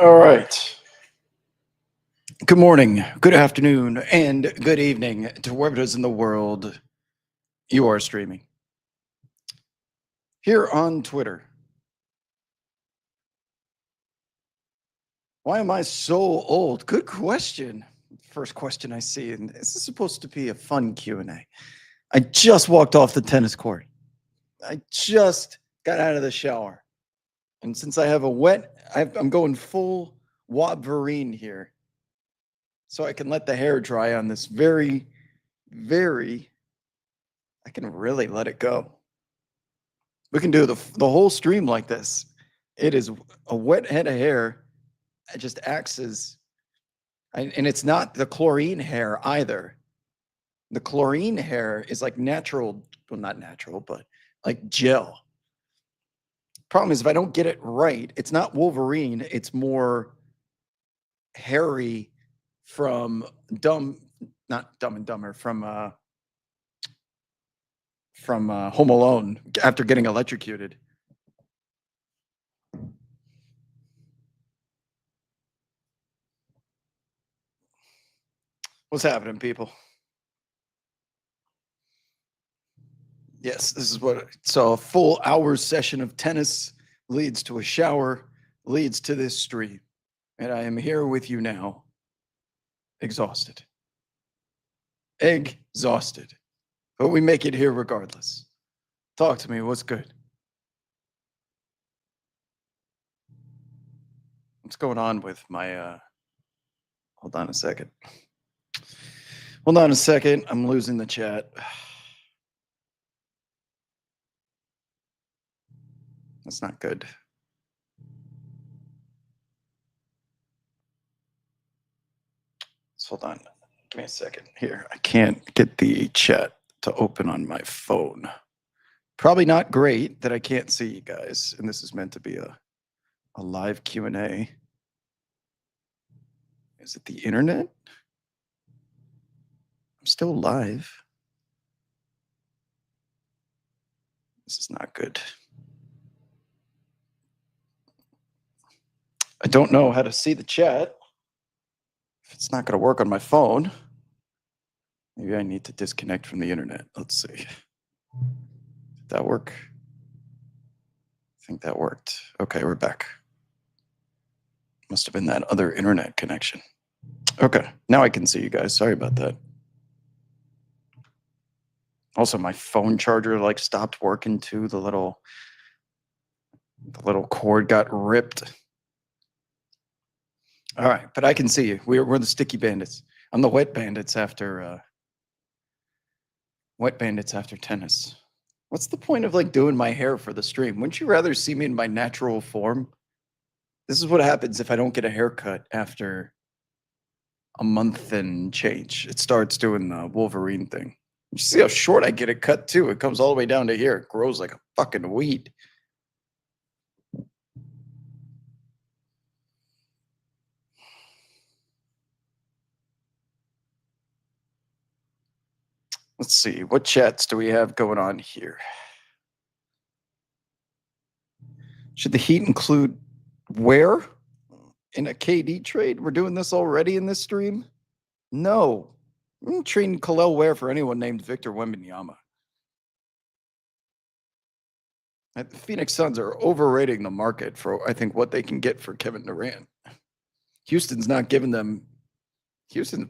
All right. Good morning, good afternoon, and good evening to wherever it is in the world you are streaming. Here on Twitter. Why am I so old? Good question. First question I see, and this is supposed to be a fun Q&A. I just walked off the tennis court. I just got out of the shower. And since I have I'm going full Wolverine here. So I can let the hair dry on this I can really let it go. We can do the whole stream like this. It is a wet head of hair. It just acts as, and it's not the chlorine hair either. The chlorine hair is like natural, well, not natural, but like gel. Problem is, if I don't get it right, it's not Wolverine. It's more Harry from not Dumb and Dumber, from Home Alone after getting electrocuted. What's happening, people? Yes, this is what. So a full hour session of tennis leads to a shower, leads to this stream. And I am here with you now, exhausted. Exhausted. But we make it here regardless. Talk to me, what's good? What's going on with my, hold on a second. Hold on a second, I'm losing the chat. That's not good. Hold on. Give me a second here. I can't get the chat to open on my phone. Probably not great that I can't see you guys, and this is meant to be a live Q&A. Is it the internet? I'm still live. This is not good. I don't know how to see the chat. If it's not going to work on my phone, maybe I need to disconnect from the internet. Let's see. Did that work? I think that worked. Okay, we're back. Must have been that other internet connection. Okay, now I can see you guys. Sorry about that. Also, my phone charger like stopped working too. The little cord got ripped. All right, but I can see you. We're the sticky bandits. I'm the wet bandits after tennis. What's the point of like doing my hair for the stream? Wouldn't you rather see me in my natural form? This is what happens if I don't get a haircut after a month and change. It starts doing the Wolverine thing. You see how short I get it cut too. It comes all the way down to here. It grows like a fucking weed. Let's see, what chats do we have going on here? Should the Heat include Ware in a KD trade? We're doing this already in this stream? No. I'm trading Khalil Ware for anyone named Victor Wembanyama. The Phoenix Suns are overrating the market for, I think, what they can get for Kevin Durant. Houston's not giving them.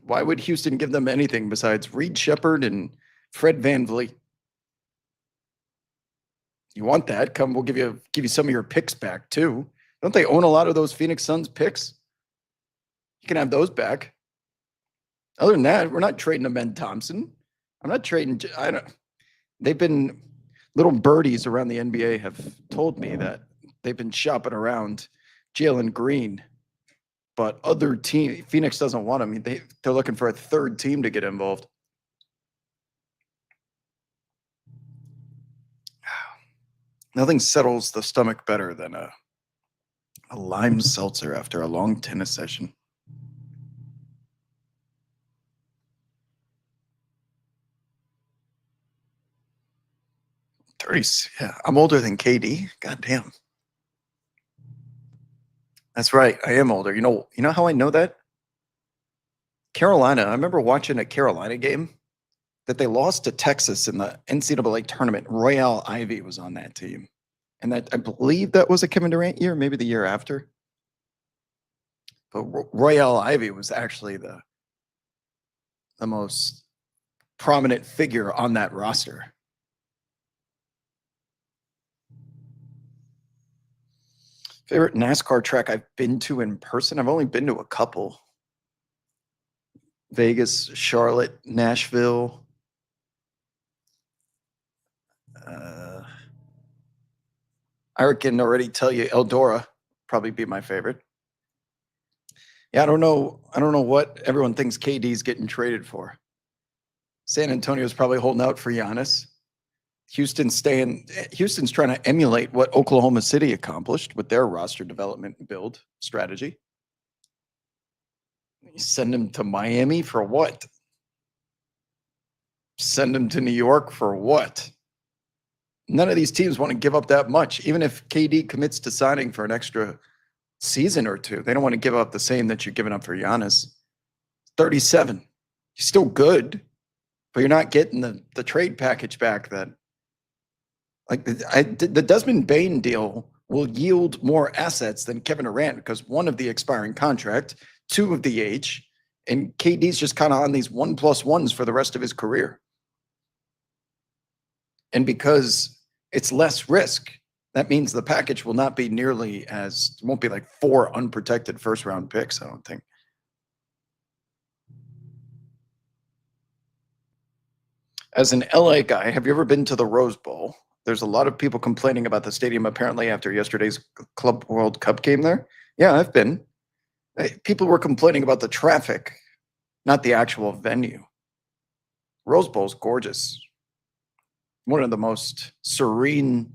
Why would Houston give them anything besides Reed Shepherd and Fred VanVleet? You want that? Come, we'll give you some of your picks back too. Don't they own a lot of those Phoenix Suns picks? You can have those back. Other than that, we're not trading Ben Thompson. I'm not trading. They've been little birdies around the NBA have told me that they've been shopping around Jalen Green, but other team, Phoenix doesn't want him. They're looking for a third team to get involved. Nothing settles the stomach better than a lime seltzer after a long tennis session. 30s. Yeah, I'm older than KD. God damn. That's right. I am older. You know how I know that? Carolina. I remember watching a Carolina game that they lost to Texas in the NCAA tournament. Royale Ivy was on that team. And that I believe that was a Kevin Durant year, maybe the year after. But Royale Ivy was actually the most prominent figure on that roster. Favorite NASCAR track I've been to in person? I've only been to a couple. Vegas, Charlotte, Nashville. I can already tell you Eldora probably be my favorite. Yeah, I don't know. I don't know what everyone thinks KD's getting traded for. San Antonio's probably holding out for Giannis. Houston's trying to emulate what Oklahoma City accomplished with their roster development and build strategy. You send him to Miami for what? Send him to New York for what? None of these teams want to give up that much. Even if KD commits to signing for an extra season or two, they don't want to give up the same that you're giving up for Giannis. 37. He's still good, but you're not getting the trade package back that like the Desmond Bain deal will yield more assets than Kevin Durant because one of the expiring contract, two of the age, and KD's just kind of on these 1+1s for the rest of his career. And because it's less risk, that means the package will not be nearly as, won't be like 4 unprotected first round picks, I don't think. As an LA guy, have you ever been to the Rose Bowl? There's a lot of people complaining about the stadium apparently after yesterday's Club World Cup game there. Yeah, I've been. People were complaining about the traffic, not the actual venue. Rose Bowl's gorgeous. One of the most serene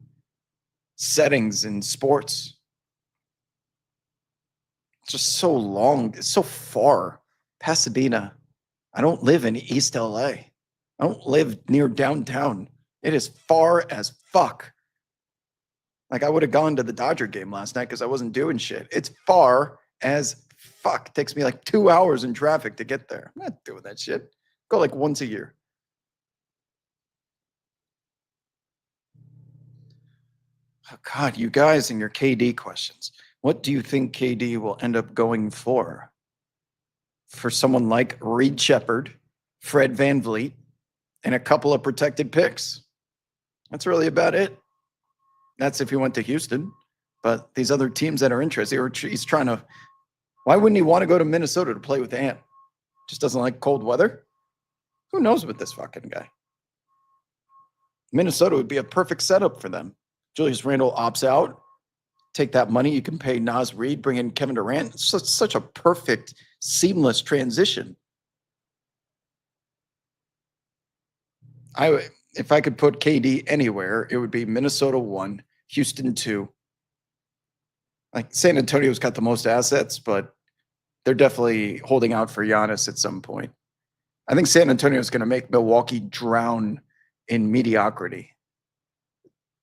settings in sports. It's just so long. It's so far. Pasadena. I don't live in East LA. I don't live near downtown. It is far as fuck. Like I would have gone to the Dodger game last night because I wasn't doing shit. It's far as fuck. It takes me like 2 hours in traffic to get there. I'm not doing that shit. Go like once a year. Oh God, you guys and your KD questions. What do you think KD will end up going for? For someone like Reed Shepard, Fred VanVleet, and a couple of protected picks. That's really about it. That's if he went to Houston. But these other teams that are interested, he's trying to. Why wouldn't he want to go to Minnesota to play with Ant? Just doesn't like cold weather? Who knows with this fucking guy? Minnesota would be a perfect setup for them. Julius Randle opts out. Take that money. You can pay Naz Reid, bring in Kevin Durant. It's such a perfect, seamless transition. If I could put KD anywhere, it would be Minnesota 1, Houston 2. Like San Antonio's got the most assets, but they're definitely holding out for Giannis at some point. I think San Antonio is going to make Milwaukee drown in mediocrity.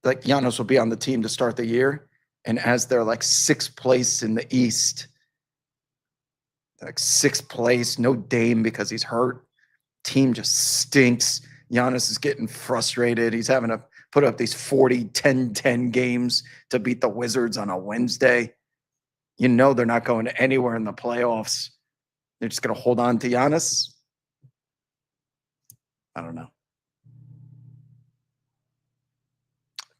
Like Giannis will be on the team to start the year, and as they're like 6th place in the East, like 6th place, no Dame because he's hurt. Team just stinks. Giannis is getting frustrated. He's having to put up these 40, 10, 10 games to beat the Wizards on a Wednesday. You know they're not going anywhere in the playoffs. They're just going to hold on to Giannis. I don't know.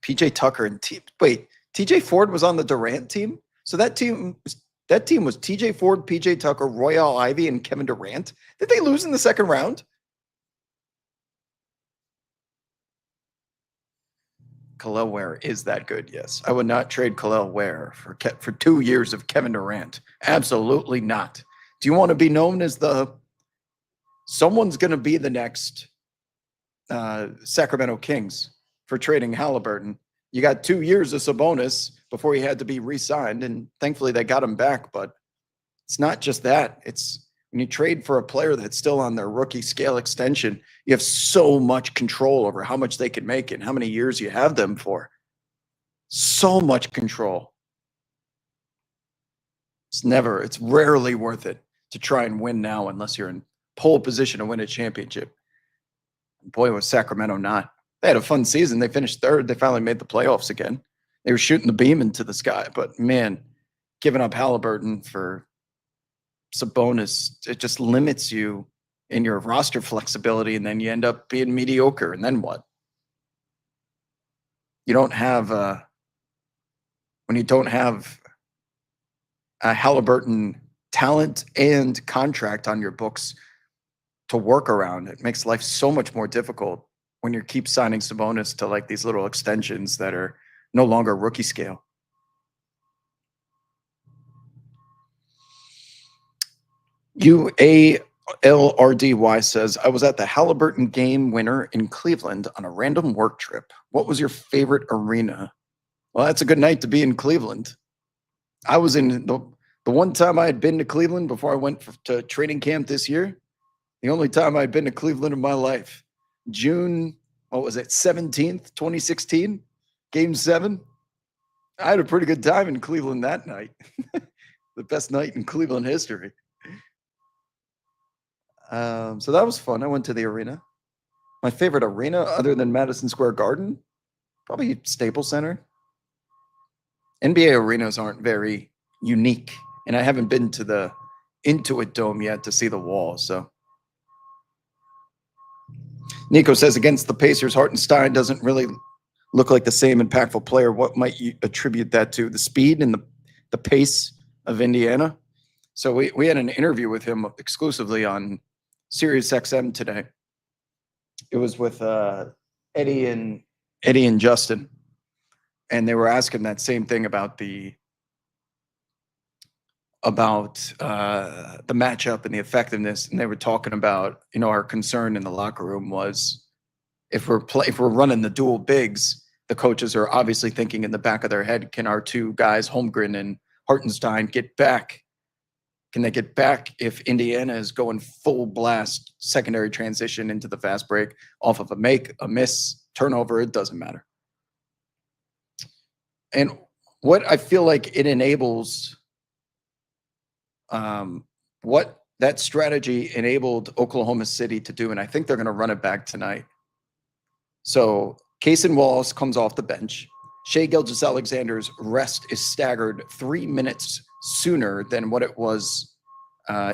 PJ Tucker and TJ Ford was on the Durant team? So that team was TJ Ford, PJ Tucker, Royale Ivy, and Kevin Durant. Did they lose in the second round? Kel'el Ware is that good, yes. I would not trade Kel'el Ware for 2 years of Kevin Durant. Absolutely not. Do you want to be known as someone's going to be the next Sacramento Kings for trading Halliburton? You got 2 years of Sabonis before he had to be re-signed, and thankfully they got him back. But it's not just that. It's when you trade for a player that's still on their rookie scale extension, you have so much control over how much they can make and how many years you have them for. So much control. It's rarely worth it to try and win now unless you're in pole position to win a championship. Boy, was Sacramento not. They had a fun season. They finished third. They finally made the playoffs again. They were shooting the beam into the sky, but man, giving up Halliburton for Sabonis, it just limits you in your roster flexibility, and then you end up being mediocre. And then what? You don't have when you don't have a Halliburton talent and contract on your books to work around. It makes life so much more difficult when you keep signing Sabonis to like these little extensions that are no longer rookie scale. UALRDY says, I was at the Halliburton game winner in Cleveland on a random work trip. What was your favorite arena? Well, that's a good night to be in Cleveland. I was in the one time I had been to Cleveland before I went to training camp this year. The only time I'd been to Cleveland in my life. June, 17th, 2016, Game 7. I had a pretty good time in Cleveland that night. The best night in Cleveland history. So that was fun. I went to the arena. My favorite arena other than Madison Square Garden, probably Staples Center. NBA arenas aren't very unique, and I haven't been to the Intuit Dome yet to see the wall, so. Nico says, against the Pacers, Hartenstein doesn't really look like the same impactful player. What might you attribute that to? The speed and the pace of Indiana? So we had an interview with him exclusively on Sirius XM today. It was with Eddie and Justin, and they were asking that same thing about the matchup and the effectiveness, and they were talking about, our concern in the locker room was if we're running the dual bigs, the coaches are obviously thinking in the back of their head, can our two guys, Holmgren and Hartenstein, get back? Can they get back if Indiana is going full blast secondary transition into the fast break off of a make, a miss, turnover? It doesn't matter. And what I feel like it enables, what that strategy enabled Oklahoma City to do, and I think they're going to run it back tonight. So Cason Wallace comes off the bench. Shai Gilgeous-Alexander's rest is staggered 3 minutes sooner than what it was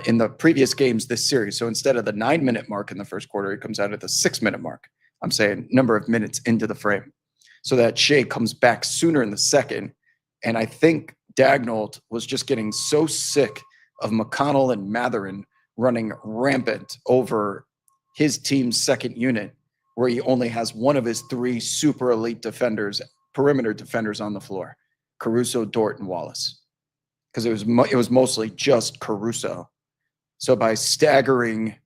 in the previous games this series. So instead of the 9-minute mark in the first quarter, it comes out at the 6-minute mark. I'm saying number of minutes into the frame. So that Shai comes back sooner in the second. And I think Daigneault was just getting so sick of McConnell and Mathurin running rampant over his team's second unit, where he only has one of his 3 super elite defenders, perimeter defenders on the floor, Caruso, Dort, and Wallace. Because it was mostly just Caruso. So by staggering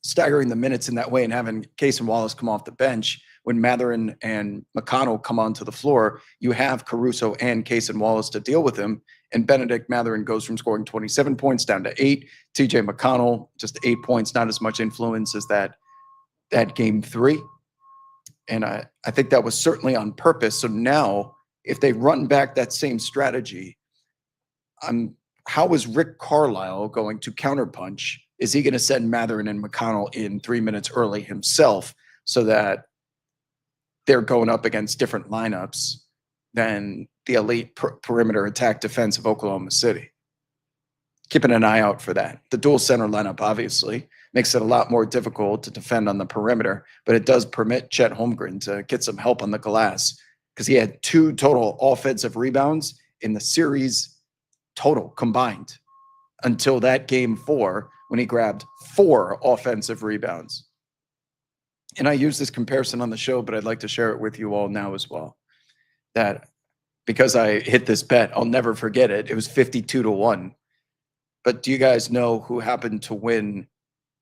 the minutes in that way and having Cason Wallace come off the bench, when Mathurin and McConnell come onto the floor, you have Caruso and Cason Wallace to deal with him. And Benedict Mathurin goes from scoring 27 points down to 8. TJ McConnell, just 8 points, not as much influence as that game 3. And I think that was certainly on purpose. So now, if they run back that same strategy, how is Rick Carlisle going to counterpunch? Is he going to send Mathurin and McConnell in 3 minutes early himself so that they're going up against different lineups than the elite perimeter attack defense of Oklahoma City? Keeping an eye out for that. The dual center lineup obviously makes it a lot more difficult to defend on the perimeter, but it does permit Chet Holmgren to get some help on the glass, because he had 2 total offensive rebounds in the series total combined until that game 4, when he grabbed 4 offensive rebounds. And I use this comparison on the show, but I'd like to share it with you all now as well. That because I hit this bet, I'll never forget it. It was 52-1. But do you guys know who happened to win,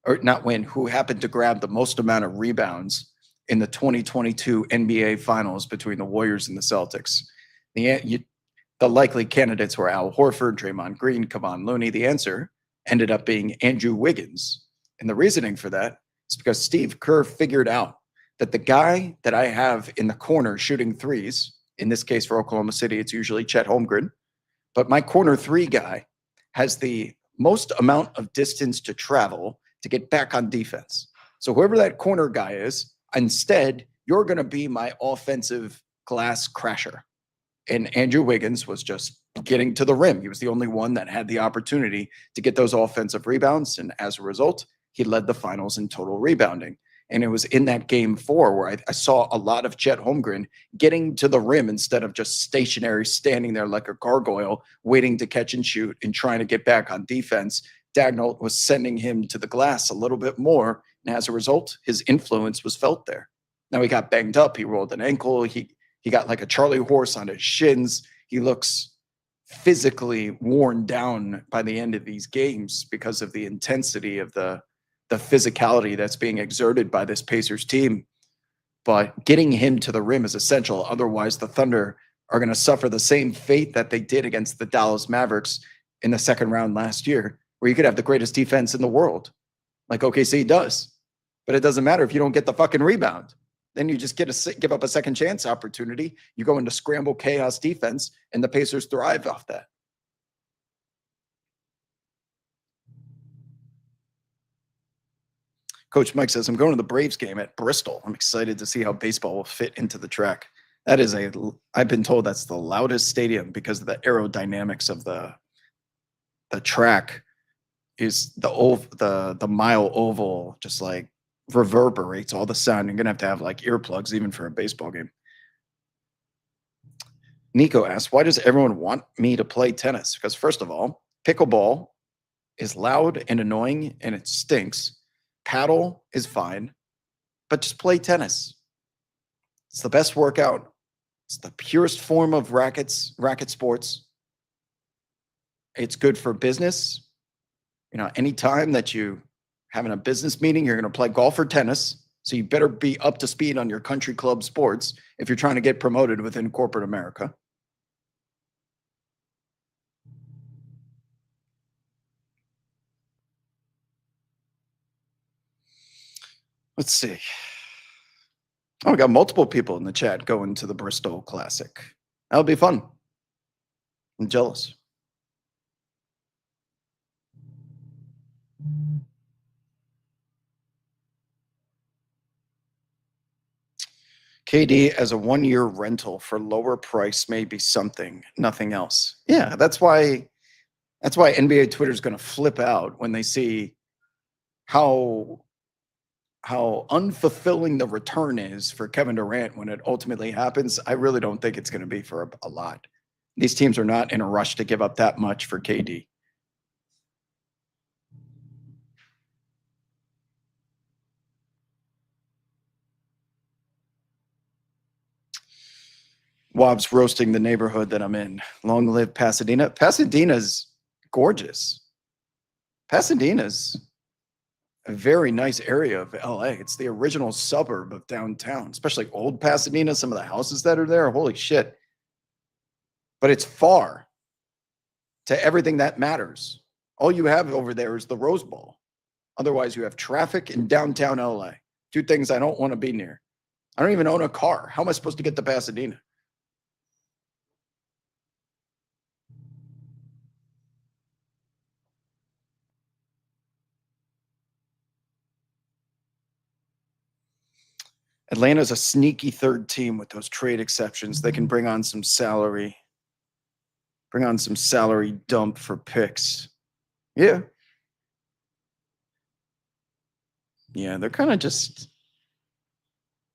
or not win, who happened to grab the most amount of rebounds in the 2022 NBA Finals between the Warriors and the Celtics? The likely candidates were Al Horford, Draymond Green, Kevon Looney. The answer ended up being Andrew Wiggins. And the reasoning for that is because Steve Kerr figured out that the guy that I have in the corner shooting threes, in this case for Oklahoma City, it's usually Chet Holmgren, but my corner three guy has the most amount of distance to travel to get back on defense. So whoever that corner guy is, instead, you're going to be my offensive glass crasher. And Andrew Wiggins was just getting to the rim. He was the only one that had the opportunity to get those offensive rebounds. And as a result, he led the finals in total rebounding. And it was in that game 4 where I saw a lot of Chet Holmgren getting to the rim instead of just stationary, standing there like a gargoyle, waiting to catch and shoot and trying to get back on defense. Dagnall was sending him to the glass a little bit more. And as a result, his influence was felt there. Now he got banged up. He rolled an ankle. He got like a Charlie horse on his shins. He looks physically worn down by the end of these games because of the intensity of the physicality that's being exerted by this Pacers team. But getting him to the rim is essential. Otherwise, the Thunder are going to suffer the same fate that they did against the Dallas Mavericks in the second round last year, where you could have the greatest defense in the world, like OKC does. But it doesn't matter if you don't get the fucking rebound. Then you just give up a second chance opportunity. You go into scramble chaos defense, and the Pacers thrive off that. Coach Mike says, I'm going to the Braves game at Bristol. I'm excited to see how baseball will fit into the track. I've been told that's the loudest stadium because of the aerodynamics of the track is the mile oval, just like reverberates all the sound. You're going to have like earplugs even for a baseball game. Nico asks, why does everyone want me to play tennis? Because first of all, pickleball is loud and annoying and it stinks. Paddle is fine, but just play tennis. It's the best workout. It's the purest form of racket sports. It's good for business. You know, anytime that you having a business meeting, you're going to play golf or tennis. So you better be up to speed on your country club sports if you're trying to get promoted within corporate America. Let's see. Oh, we got multiple people in the chat going to the Bristol Classic. That'll be fun. I'm jealous. KD as a 1-year rental for lower price may be something, nothing else. Yeah, that's why NBA Twitter is going to flip out when they see how unfulfilling the return is for Kevin Durant when it ultimately happens. I really don't think it's going to be for a lot. These teams are not in a rush to give up that much for KD. Wobb's roasting the neighborhood that I'm in. Long live Pasadena. Pasadena's gorgeous. Pasadena's a very nice area of LA. It's the original suburb of downtown, especially old Pasadena. Some of the houses that are there, holy shit. But it's far to everything that matters. All you have over there is the Rose Bowl. Otherwise, you have traffic in downtown LA. 2 things I don't want to be near. I don't even own a car. How am I supposed to get to Pasadena? Atlanta's a sneaky third team with those trade exceptions. They can bring on some salary dump for picks. Yeah. Yeah, they're kind of just.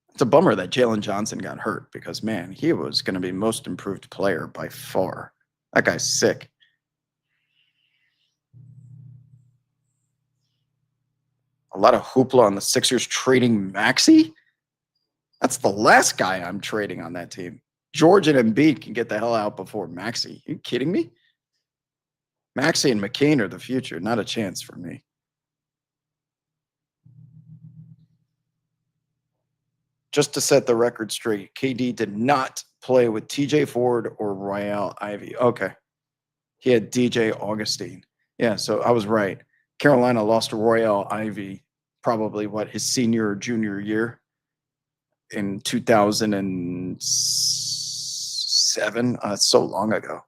It's a bummer that Jalen Johnson got hurt because, man, he was going to be most improved player by far. That guy's sick. A lot of hoopla on the Sixers trading Maxey. That's the last guy I'm trading on that team. George and Embiid can get the hell out before Maxey. Are you kidding me? Maxey and McCain are the future. Not a chance for me. Just to set the record straight, KD did not play with TJ Ford or Royale Ivy. Okay. He had DJ Augustine. Yeah, so I was right. Carolina lost to Royale Ivy probably his senior or junior year in 2007. So long ago.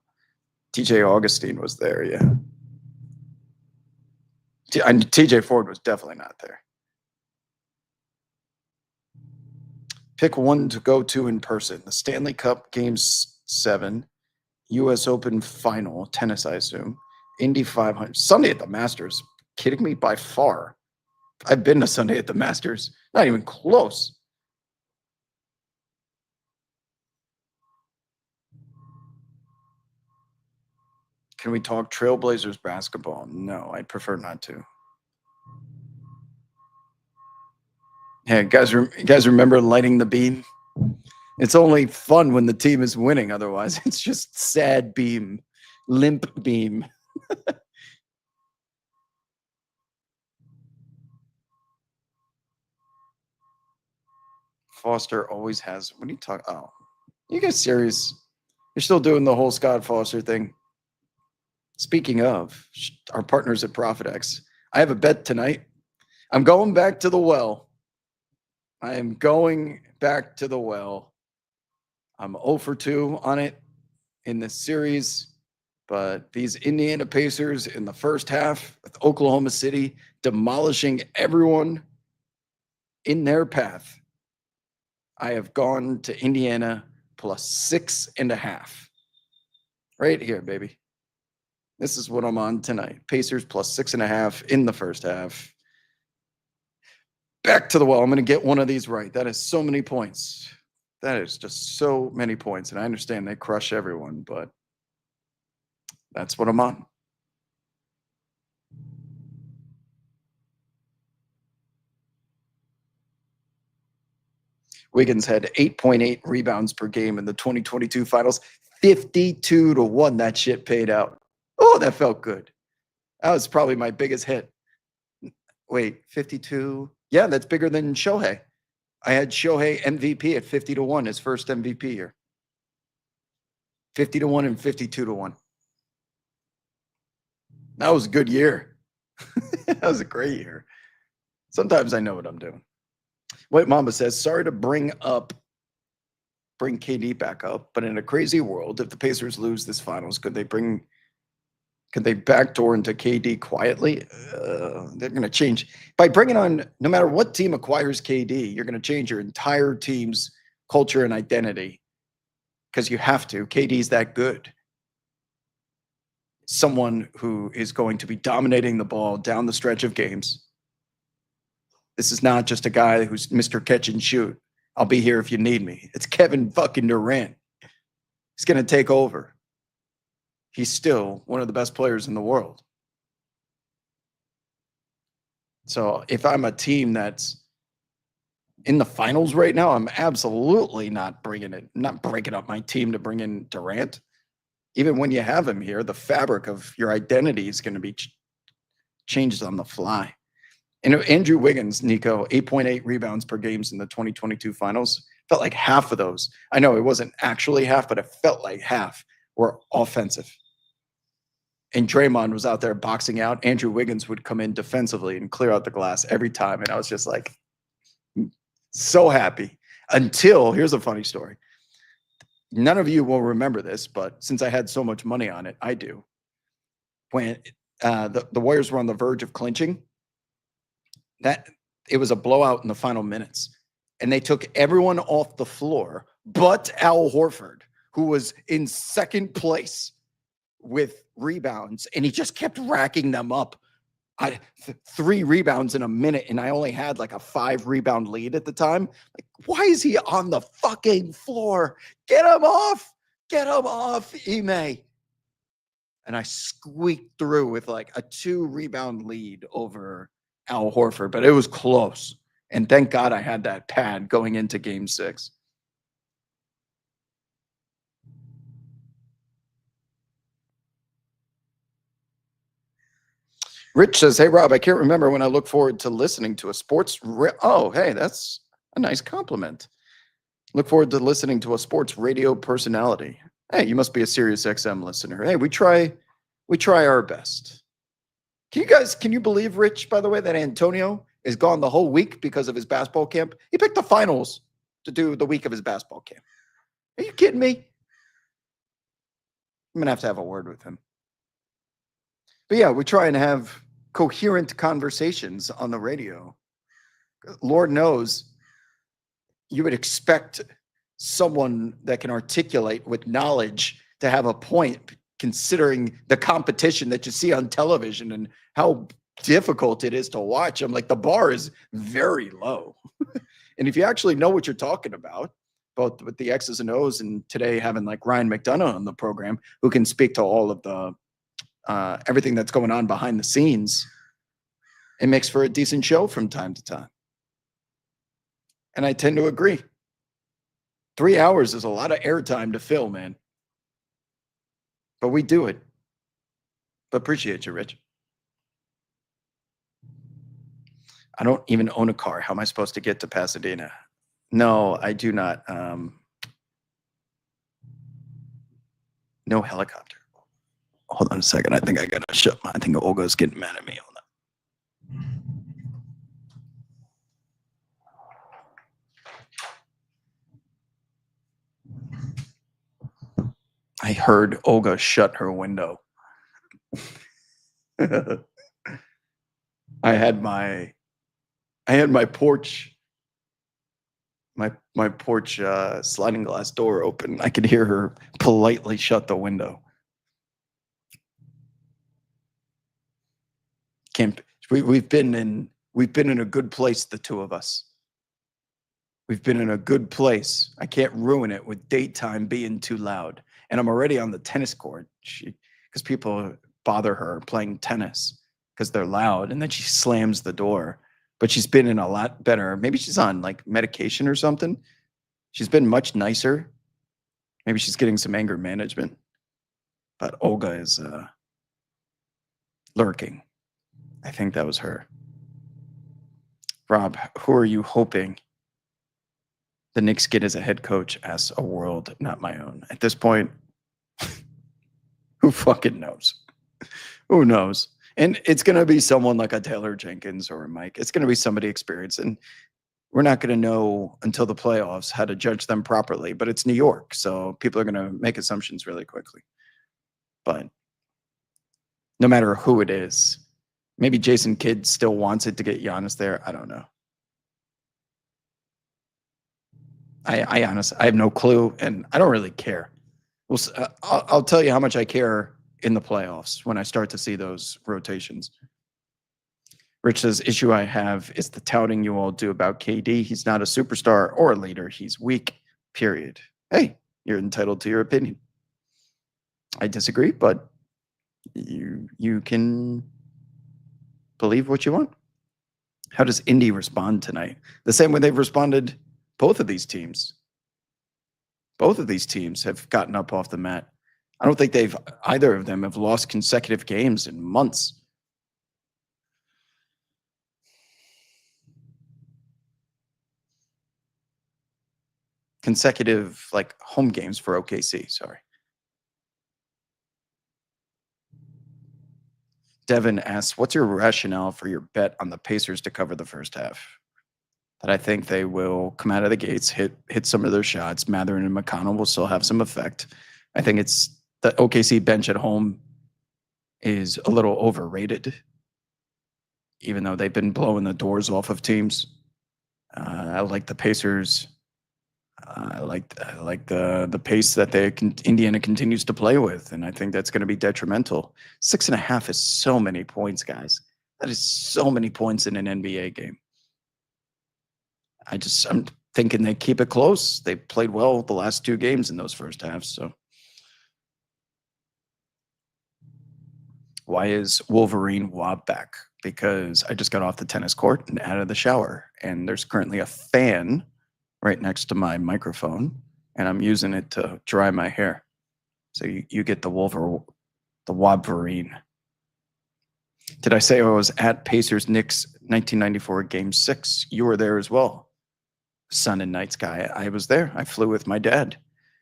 TJ Augustine was there, yeah. TJ Ford was definitely not there. Pick one to go to in person. The Stanley Cup Game 7, U.S. Open Final, tennis, I assume. Indy 500. Sunday at the Masters. Kidding me? By far. I've been to Sunday at the Masters. Not even close. Can we talk Trailblazers basketball? No, I'd prefer not to. Hey, guys remember lighting the beam? It's only fun when the team is winning. Otherwise, it's just sad beam, limp beam. Foster always has. What are you talking? Oh, you guys serious? You're still doing the whole Scott Foster thing. Speaking of our partners at ProfitX, I have a bet tonight. I'm going back to the well. I am going back to the well. I'm 0 for 2 on it in this series, but these Indiana Pacers in the first half with Oklahoma City demolishing everyone in their path. I have gone to Indiana plus 6.5. Right here, baby. This is what I'm on tonight. Pacers plus 6.5 in the first half. Back to the well. I'm going to get one of these right. That is so many points. That is just so many points. And I understand they crush everyone, but that's what I'm on. Wiggins had 8.8 rebounds per game in the 2022 finals. 52-1. That shit paid out. Oh, that felt good. That was probably my biggest hit. Wait, 52? Yeah, that's bigger than Shohei. I had Shohei MVP at 50-1, his first MVP year. 50-1 and 52-1. That was a good year. That was a great year. Sometimes I know what I'm doing. White Mamba says, sorry to bring KD back up, but in a crazy world, if the Pacers lose this finals, could they backdoor into KD quietly? They're going to change by bringing on, no matter what team acquires KD, you're going to change your entire team's culture and identity because you have to. KD's that good. Someone who is going to be dominating the ball down the stretch of games. This is not just a guy who's Mr. Catch and Shoot. I'll be here if you need me. It's Kevin fucking Durant. He's going to take over. He's still one of the best players in the world. So if I'm a team that's in the finals right now, I'm absolutely not breaking up my team to bring in Durant. Even when you have him here, the fabric of your identity is going to be changed on the fly. And Andrew Wiggins, Nico, 8.8 rebounds per games in the 2022 finals. Felt like half of those. I know it wasn't actually half, but it felt like half were offensive. And Draymond was out there boxing out. Andrew Wiggins would come in defensively and clear out the glass every time. And I was just like, so happy until, here's a funny story. None of you will remember this, but since I had so much money on it, I do. When the Warriors were on the verge of clinching, that it was a blowout in the final minutes. And they took everyone off the floor but Al Horford, who was in second place with rebounds, and he just kept racking them up. 3 rebounds in a minute, and I only had like a 5 rebound lead at the time. Like, why is he on the fucking floor? Get him off! Get him off, Ime. And I squeaked through with like a 2 rebound lead over Al Horford, but it was close. And thank God I had that pad going into game 6. Rich says, hey, Rob, I can't remember when I look forward to listening to a sports. Oh, hey, that's a nice compliment. Look forward to listening to a sports radio personality. Hey, you must be a Sirius XM listener. Hey, we try our best. Can you believe, Rich, by the way, that Antonio is gone the whole week because of his basketball camp? He picked the finals to do the week of his basketball camp. Are you kidding me? I'm going to have a word with him. But yeah, we try and have coherent conversations on the radio. Lord knows you would expect someone that can articulate with knowledge to have a point, considering the competition that you see on television and how difficult it is to watch. I'm like, the bar is very low. And if you actually know what you're talking about, both with the X's and O's, and today having like Ryan McDonough on the program who can speak to all of the everything that's going on behind the scenes, it makes for a decent show from time to time. And I tend to agree. 3 hours is a lot of airtime to fill, man. But we do it. But appreciate you, Rich. I don't even own a car. How am I supposed to get to Pasadena? No, I do not. No helicopter. Hold on a second. I think I gotta shut my. I think Olga's getting mad at me. Hold on. I heard Olga shut her window. I had my porch, my porch sliding glass door open. I could hear her politely shut the window. We've been in a good place, the two of us. We've been in a good place. I can't ruin it with daytime being too loud. And I'm already on the tennis court. Because people bother her playing tennis because they're loud, and then she slams the door. But she's been in a lot better. Maybe she's on like medication or something. She's been much nicer. Maybe she's getting some anger management. But Olga is lurking. I think that was her. Rob, who are you hoping the Knicks get as a head coach? As a world, not my own. At this point, who fucking knows? Who knows? And it's going to be someone like a Taylor Jenkins or a Mike. It's going to be somebody experienced. And we're not going to know until the playoffs how to judge them properly. But it's New York, so people are going to make assumptions really quickly. But no matter who it is, maybe Jason Kidd still wants it to get Giannis there. I don't know. I honestly, I have no clue, and I don't really care. Well, I'll tell you how much I care in the playoffs when I start to see those rotations. Rich says, issue I have is the touting you all do about KD. He's not a superstar or a leader. He's weak, period. Hey, you're entitled to your opinion. I disagree, but you can believe what you want. How does Indy respond tonight? The same way they've responded. Both of these teams have gotten up off the mat. I don't think either of them have lost consecutive games in months. Consecutive, like, home games for OKC, sorry. Devin asks, what's your rationale for your bet on the Pacers to cover the first half? That I think they will come out of the gates, hit some of their shots. Mathurin and McConnell will still have some effect. I think it's the OKC bench at home is a little overrated, even though they've been blowing the doors off of teams. I like the Pacers. I like the pace that Indiana continues to play with, and I think that's going to be detrimental. 6.5 is so many points, guys. That is so many points in an NBA game. I'm thinking they keep it close. They played well the last 2 games in those first halves. So why is Wolverine Wob back? Because I just got off the tennis court and out of the shower, and there's currently a fan right next to my microphone, and I'm using it to dry my hair. So you get the Wolverine. Did I say I was at Pacers Knicks 1994 Game 6? You were there as well. Sun and Night Sky. I was there. I flew with my dad,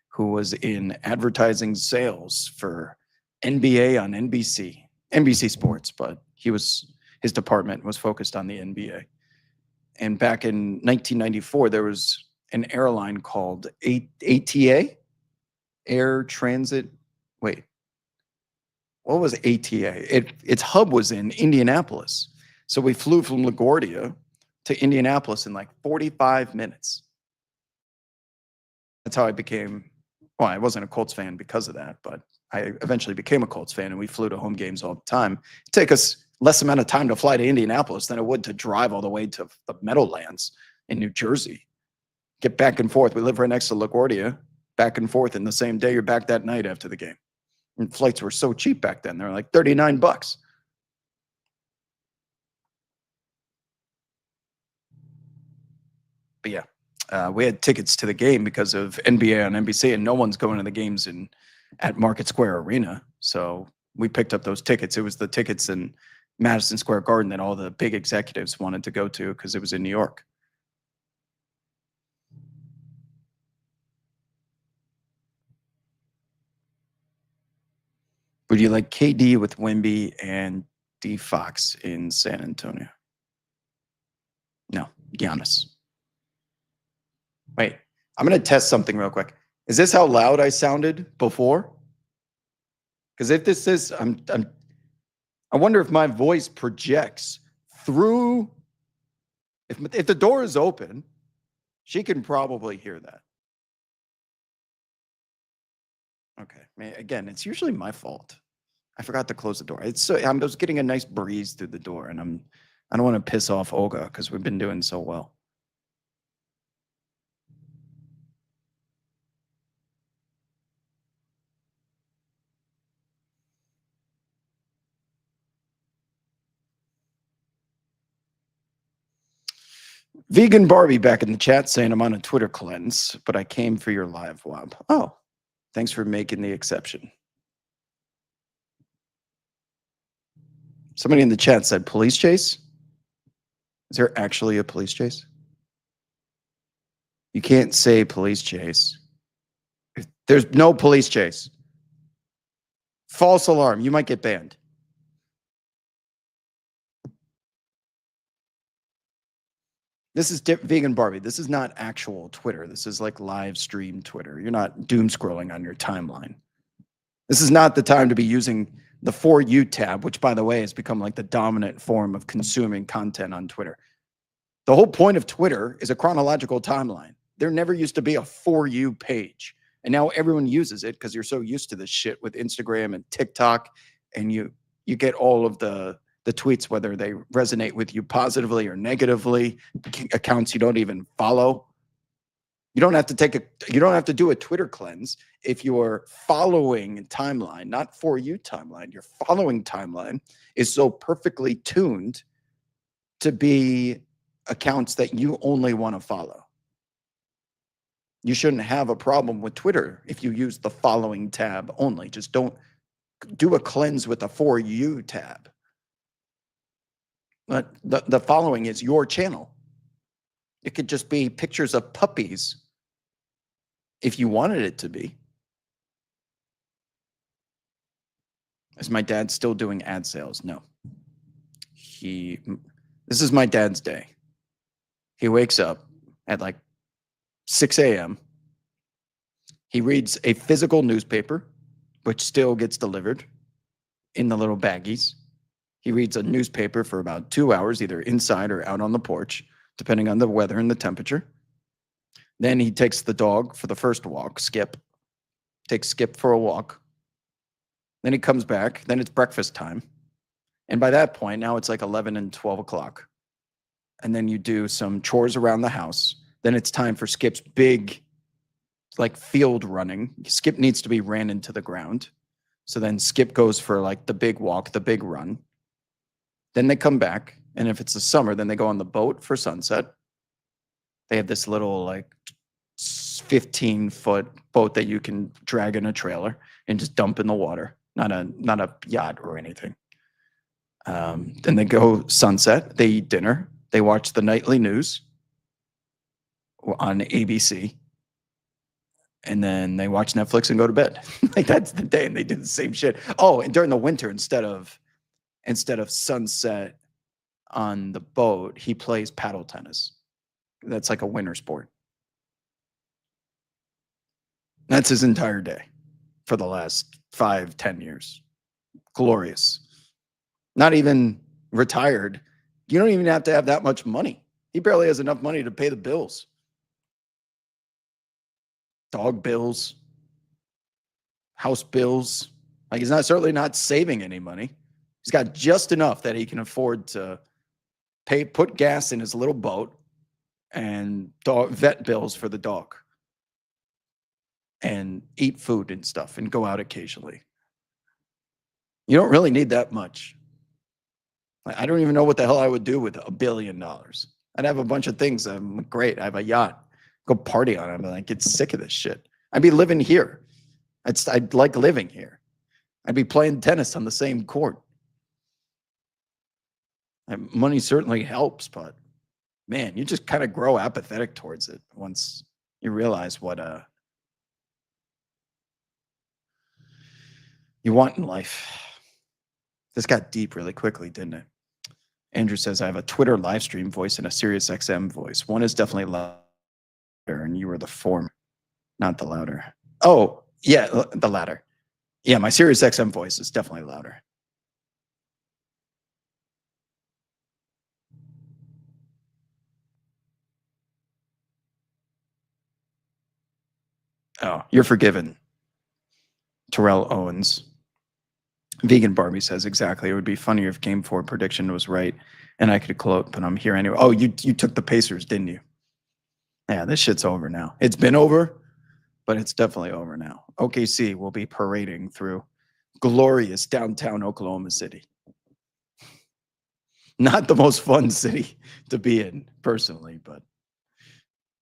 who was in advertising sales for NBA on NBC Sports, but his department was focused on the NBA. And back in 1994, there was an airline called ATA, Air Transit. Wait, what was ATA? Its hub was in Indianapolis. So we flew from LaGuardia to Indianapolis in like 45 minutes. That's how I became, well, I wasn't a Colts fan because of that, but I eventually became a Colts fan and we flew to home games all the time. It'd take us less amount of time to fly to Indianapolis than it would to drive all the way to the Meadowlands in New Jersey. Get back and forth. We live right next to LaGuardia, back and forth in the same day. You're back that night after the game. And flights were so cheap back then. They were like $39. But yeah, we had tickets to the game because of NBA on NBC, and no one's going to the games at Market Square Arena. So we picked up those tickets. It was the tickets in Madison Square Garden that all the big executives wanted to go to because it was in New York. Would you like KD with Wemby and D Fox in San Antonio? No, Giannis. Wait, I'm going to test something real quick. Is this how loud I sounded before? Because if this is, I wonder if my voice projects through. If the door is open, she can probably hear that. Okay, again, it's usually my fault. I forgot to close the door. I'm just getting a nice breeze through the door, and I don't want to piss off Olga because we've been doing so well. Vegan Barbie back in the chat saying I'm on a Twitter cleanse, but I came for your live wob. Oh, thanks for making the exception. Somebody in the chat said police chase. Is there actually a police chase? You can't say police chase. There's no police chase. False alarm. You might get banned. This is Vegan Barbie. This is not actual Twitter. This is like live stream Twitter. You're not doom scrolling on your timeline. This is not the time to be using the For You tab, which, by the way, has become like the dominant form of consuming content on Twitter. The whole point of Twitter is a chronological timeline. There never used to be a For You page. And now everyone uses it because you're so used to this shit with Instagram and TikTok. And you get all of the tweets, whether they resonate with you positively or negatively, accounts you don't even follow. You don't have to do a Twitter cleanse if your following timeline, not For You timeline, your following timeline is so perfectly tuned to be accounts that you only want to follow. You shouldn't have a problem with Twitter if you use the following tab only. Just don't do a cleanse with the For You tab. But the following is your channel. It could just be pictures of puppies if you wanted it to be. Is my dad still doing ad sales? No. This is my dad's day. He wakes up at like 6 a.m. He reads a physical newspaper, which still gets delivered in the little baggies. He reads a newspaper for about 2 hours, either inside or out on the porch, depending on the weather and the temperature. Then he takes the dog for the first walk, Skip. Takes Skip for a walk. Then he comes back. Then it's breakfast time. And by that point, now it's like 11 and 12 o'clock. And then you do some chores around the house. Then it's time for Skip's big, like, field running. Skip needs to be ran into the ground. So then Skip goes for like the big walk, the big run. Then they come back. And if it's the summer, then they go on the boat for sunset. They have this little like 15-foot boat that you can drag in a trailer and just dump in the water. Not a yacht or anything. Then they go sunset. They eat dinner. They watch the nightly news on ABC. And then they watch Netflix and go to bed. Like, that's the day, and they do the same shit. Oh, and during the winter, instead of sunset on the boat, he plays paddle tennis. That's like a winter sport. That's his entire day for the last 5-10 years. glorious. Not even retired. You don't even have to have that much money. He barely has enough money to pay the bills. Dog bills, house bills. Like he's not certainly not saving any money. He's got just enough that he can afford to put gas in his little boat and vet bills for the dog and eat food and stuff and go out occasionally. You don't really need that much. I don't even know what the hell I would do with $1 billion. I'd have a bunch of things. I'm great. I have a yacht. Go party on it. I'm like, get sick of this shit. I'd be living here. I'd like living here. I'd be playing tennis on the same court. Money certainly helps, but man, you just kind of grow apathetic towards it once you realize what you want in life. This got deep really quickly, didn't it? Andrew says, I have a Twitter live stream voice and a Sirius XM voice. One is definitely louder, and you were the former, not the louder. Oh, yeah, the latter. Yeah, my Sirius XM voice is definitely louder. Oh, you're forgiven. Terrell Owens. Vegan Barbie says exactly. It would be funnier if Game 4 prediction was right and I could quote, but I'm here anyway. Oh, you took the Pacers, didn't you? Yeah, this shit's over now. It's been over, but it's definitely over now. OKC will be parading through glorious downtown Oklahoma City. Not the most fun city to be in, personally, but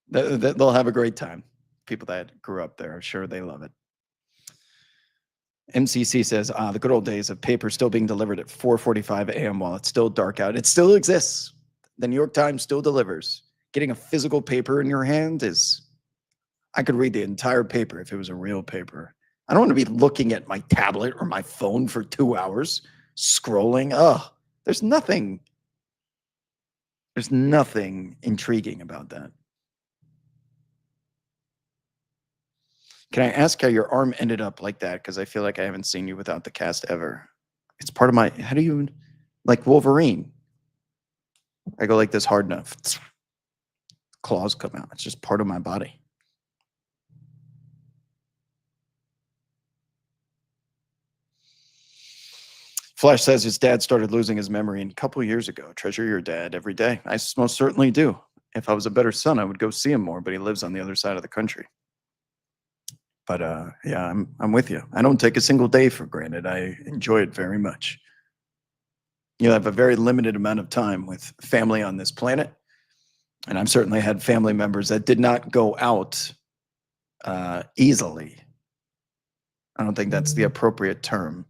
they'll have a great time. People that grew up there, I'm sure they love it. MCC says, the good old days of paper still being delivered at 4:45 a.m. while it's still dark out. It still exists. The New York Times still delivers. Getting a physical paper in your hand is, I could read the entire paper if it was a real paper. I don't want to be looking at my tablet or my phone for 2 hours, scrolling. There's nothing intriguing about that. Can I ask how your arm ended up like that? Because I feel like I haven't seen you without the cast ever. It's part of my, how do you, like Wolverine? I go like this hard enough. Claws come out. It's just part of my body. Flash says his dad started losing his memory a couple years ago. Treasure your dad every day. I most certainly do. If I was a better son, I would go see him more, but he lives on the other side of the country. But yeah, I'm with you. I don't take a single day for granted. I enjoy it very much. You have a very limited amount of time with family on this planet. And I've certainly had family members that did not go out easily. I don't think that's the appropriate term.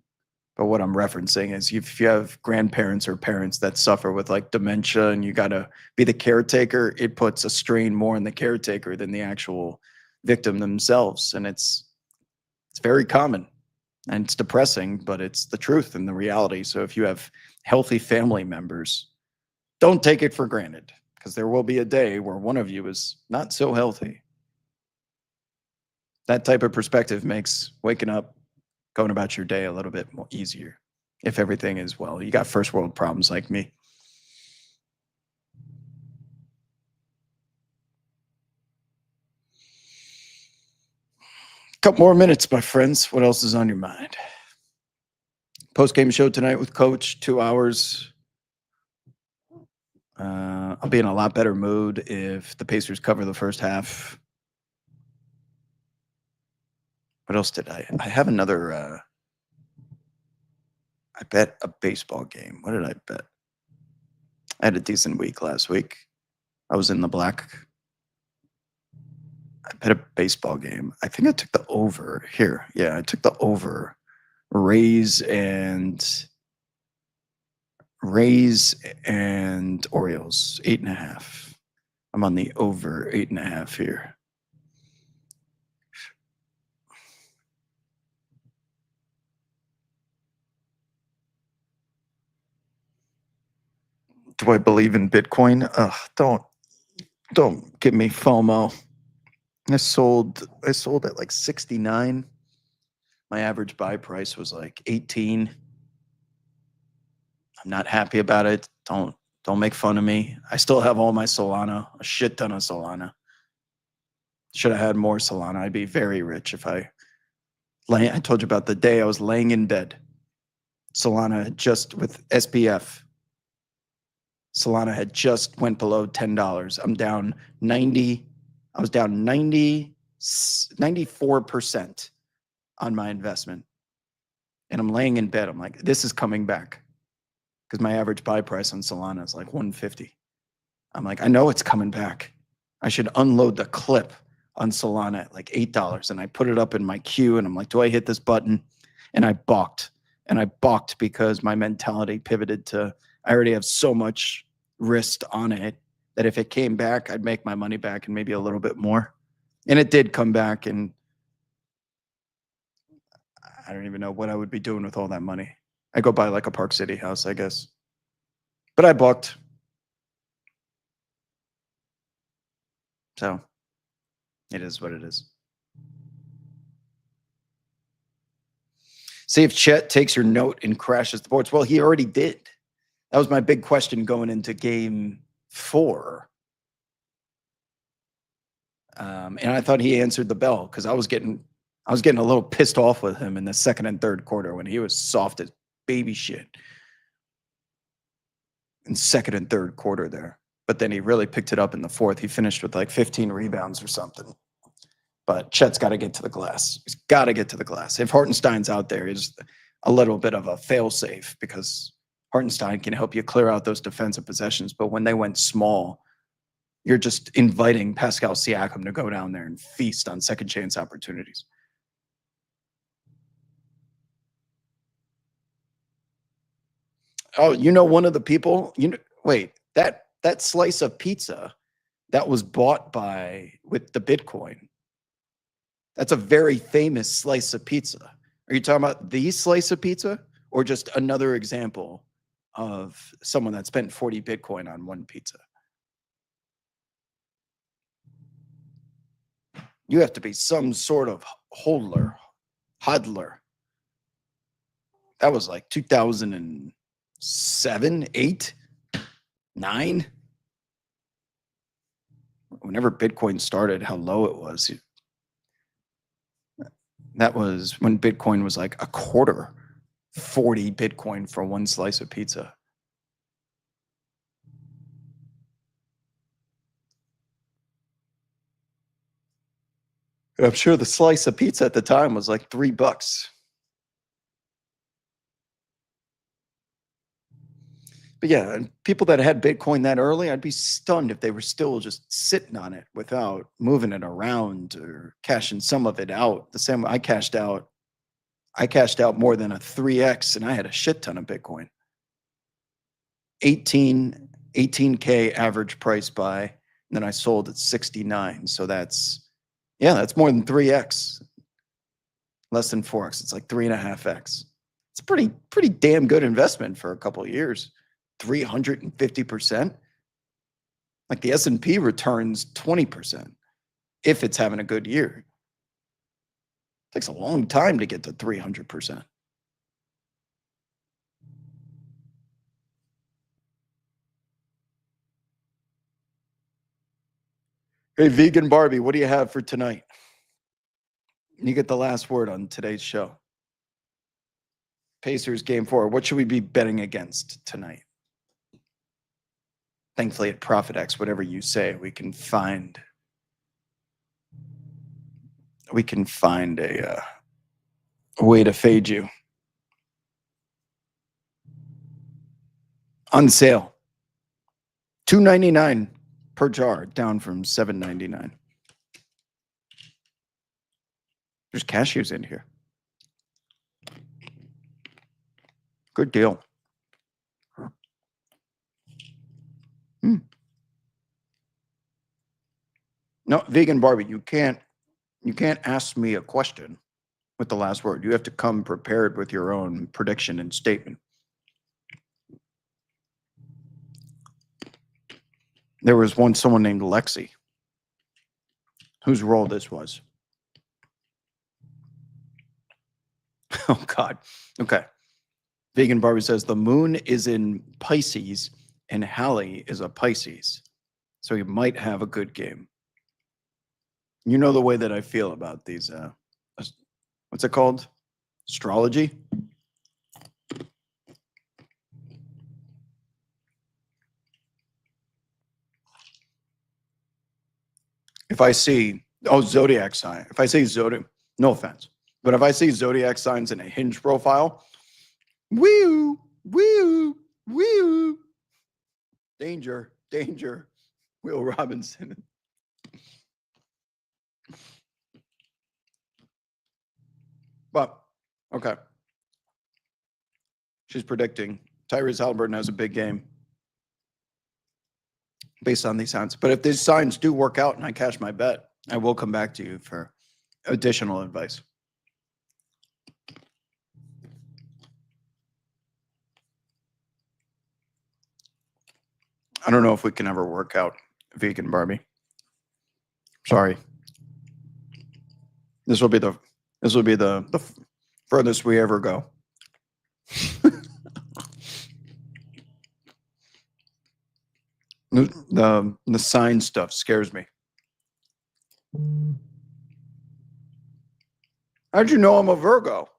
But what I'm referencing is if you have grandparents or parents that suffer with like dementia and you got to be the caretaker, it puts a strain more on the caretaker than the actual victim themselves. And it's very common and it's depressing, but it's the truth and the reality. So if you have healthy family members, don't take it for granted, because there will be a day where one of you is not so healthy. That type of perspective makes waking up, going about your day a little bit more easier if everything is well. You got first world problems like me. Couple more minutes, my friends. What else is on your mind? Post-game show tonight with Coach, 2 hours. I'll be in a lot better mood if the Pacers cover the first half. What else did I have another, I bet a baseball game. What did I bet? I had a decent week last week. I was in the black. I bet a baseball game. I think I took the over here. Yeah, I took the over. Rays and Orioles, 8.5. I'm on the over 8.5 here. Do I believe in Bitcoin? Don't give me FOMO. I sold at like 69. My average buy price was like 18. I'm not happy about it. Don't make fun of me. I still have all my Solana, a shit ton of Solana. Should have had more Solana. I'd be very rich if I told you about the day I was laying in bed. Solana had just with SBF. Solana had just went below $10. I'm down 90. I was down 94% on my investment. And I'm laying in bed. I'm like, this is coming back. Because my average buy price on Solana is like 150. I'm like, I know it's coming back. I should unload the clip on Solana at like $8. And I put it up in my queue and I'm like, do I hit this button? And I balked. And I balked because my mentality pivoted to, I already have so much risk on it that if it came back, I'd make my money back and maybe a little bit more. And it did come back. And I don't even know what I would be doing with all that money. I go buy like a Park City house, I guess. But I balked. So it is what it is. See if Chet takes your note and crashes the boards. Well, he already did. That was my big question going into game 4. And I thought he answered the bell because I was getting a little pissed off with him in the second and third quarter when he was soft as baby shit in second and third quarter there. But then he really picked it up in the fourth. He finished with like 15 rebounds or something. But Chet's got to get to the glass. He's got to get to the glass. If Hartenstein's out there, he's a little bit of a fail-safe because Hartenstein can help you clear out those defensive possessions. But when they went small, you're just inviting Pascal Siakam to go down there and feast on second chance opportunities. Oh, you know, one of the people, wait, that slice of pizza that was bought with the Bitcoin, that's a very famous slice of pizza. Are you talking about the slice of pizza or just another example of someone that spent 40 Bitcoin on one pizza? You have to be some sort of hodler. That was like 2007, 8, 9. Whenever Bitcoin started, how low it was. That was when Bitcoin was like a quarter, 40 Bitcoin for one slice of pizza. And I'm sure the slice of pizza at the time was like $3. But yeah, and people that had Bitcoin that early, I'd be stunned if they were still just sitting on it without moving it around or cashing some of it out. The same way I cashed out more than a 3x and I had a shit ton of Bitcoin. 18K average price buy, and then I sold at 69. So that's more than 3x. Less than 4x. It's like 3.5x. It's a pretty damn good investment for a couple of years. 350%. Like the S&P returns 20% if it's having a good year. It takes a long time to get to 300%. Hey, Vegan Barbie, what do you have for tonight? You get the last word on today's show. Pacers game 4. What should we be betting against tonight? Thankfully at ProfitX, whatever you say, we can find a way to fade you. On sale. $2.99 per jar, down from $7.99. There's cashews in here. Good deal. No, Vegan Barbie, you can't ask me a question with the last word. You have to come prepared with your own prediction and statement. There was once someone named Lexi, whose role this was. Oh, God. Okay. Vegan Barbie says the moon is in Pisces and Hallie is a Pisces. So he might have a good game. You know the way that I feel about these, what's it called? Astrology? If I see, zodiac sign. If I see zodiac, no offense, but if I see zodiac signs in a Hinge profile, woo, woo, woo, danger, danger, Will Robinson. But, okay. She's predicting Tyrese Halliburton has a big game based on these signs. But if these signs do work out and I cash my bet, I will come back to you for additional advice. I don't know if we can ever work out Vegan Barbie. Sorry. This will be the furthest we ever go. The sign stuff scares me. How'd you know I'm a Virgo?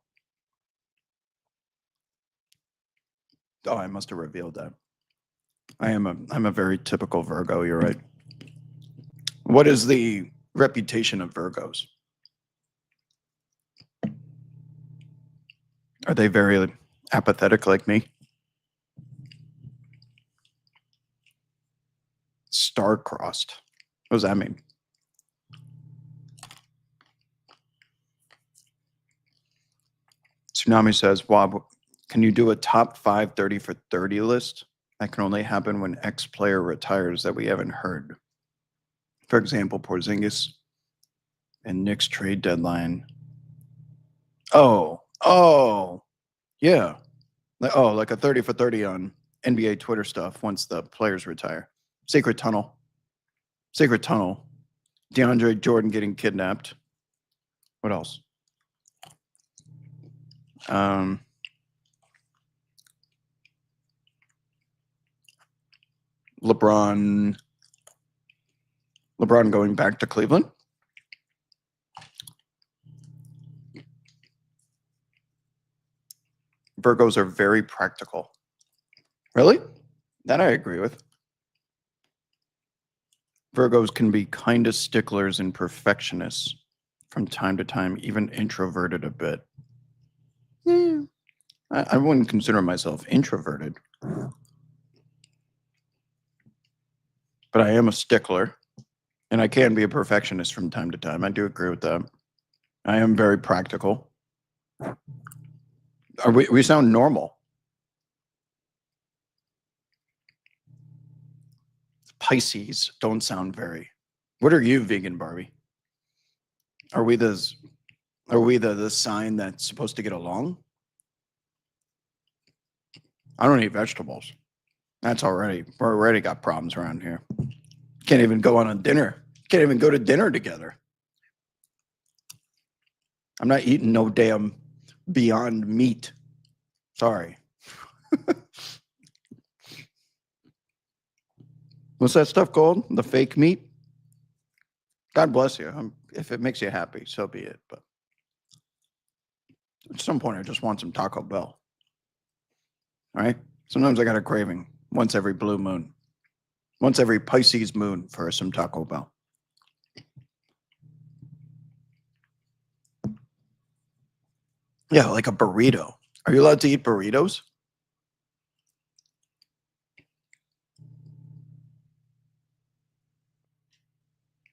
Oh, I must have revealed that. I'm a very typical Virgo, you're right. What is the reputation of Virgos? Are they very apathetic like me? Star-crossed. What does that mean? Tsunami says, Wob, can you do a top 5 30 for 30 list? That can only happen when X player retires that we haven't heard. For example, Porzingis and Knicks trade deadline. Oh, yeah. Oh, like a 30 for 30 on NBA Twitter stuff once the players retire. Sacred Tunnel. DeAndre Jordan getting kidnapped. What else? LeBron going back to Cleveland. Virgos are very practical. Really? That I agree with. Virgos can be kind of sticklers and perfectionists from time to time, even introverted a bit. Yeah. I wouldn't consider myself introverted, but I am a stickler, and I can be a perfectionist from time to time. I do agree with that. I am very practical. We sound normal. Pisces don't sound very. What are you, Vegan Barbie? Are we the sign that's supposed to get along? I don't eat vegetables. We're already got problems around here. Can't even go on a dinner. Can't even go to dinner together. I'm not eating no damn Beyond Meat. Sorry. What's that stuff called? The fake meat? God bless you. If it makes you happy, so be it. But at some point, I just want some Taco Bell. All right? Sometimes I got a craving once every blue moon, once every Pisces moon for some Taco Bell. Yeah, like a burrito. Are you allowed to eat burritos?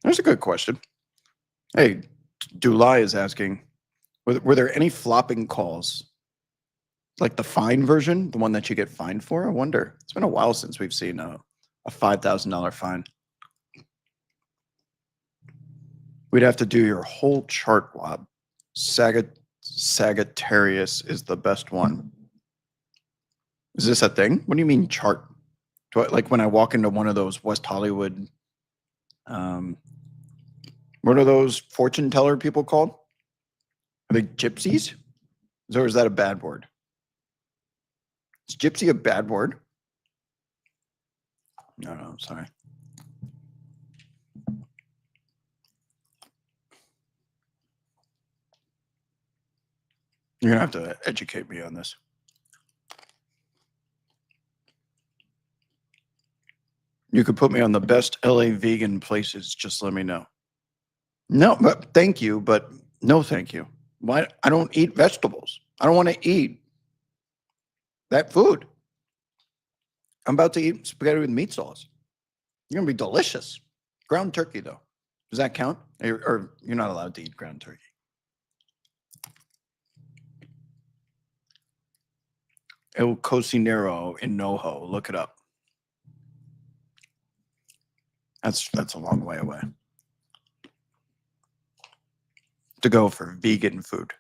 That's a good question. Hey, Dulai is asking, were there any flopping calls? Like the fine version, the one that you get fined for? I wonder. It's been a while since we've seen a $5,000 fine. We'd have to do your whole chart, Wob. Sagittarius is the best one. Is this a thing? What do you mean chart? Like when I walk into one of those West Hollywood, what are those fortune teller people called? Are they gypsies? Or is that a bad word? Is gypsy a bad word? No, I'm sorry. You're gonna have to educate me on this. You could put me on the best LA vegan places. Just let me know. No, but thank you, but no, thank you. Why? I don't eat vegetables. I don't want to eat that food. I'm about to eat spaghetti with meat sauce. You're gonna be delicious. Ground turkey, though. Does that count? Or you're not allowed to eat ground turkey? El Cocinero in NoHo. Look it up. That's a long way away to go for vegan food.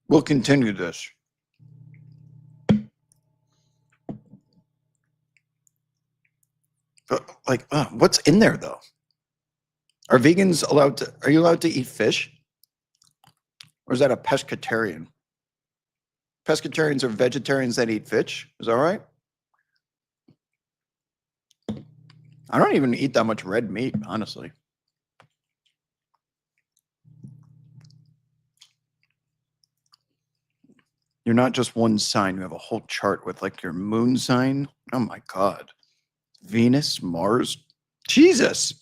We'll continue this. But, like, what's in there though? Are vegans allowed to? Are you allowed to eat fish? Or is that a pescatarian? Pescatarians are vegetarians that eat fish. Is that right? I don't even eat that much red meat, honestly. You're not just one sign. You have a whole chart with like your moon sign. Oh my God. Venus, Mars. Jesus.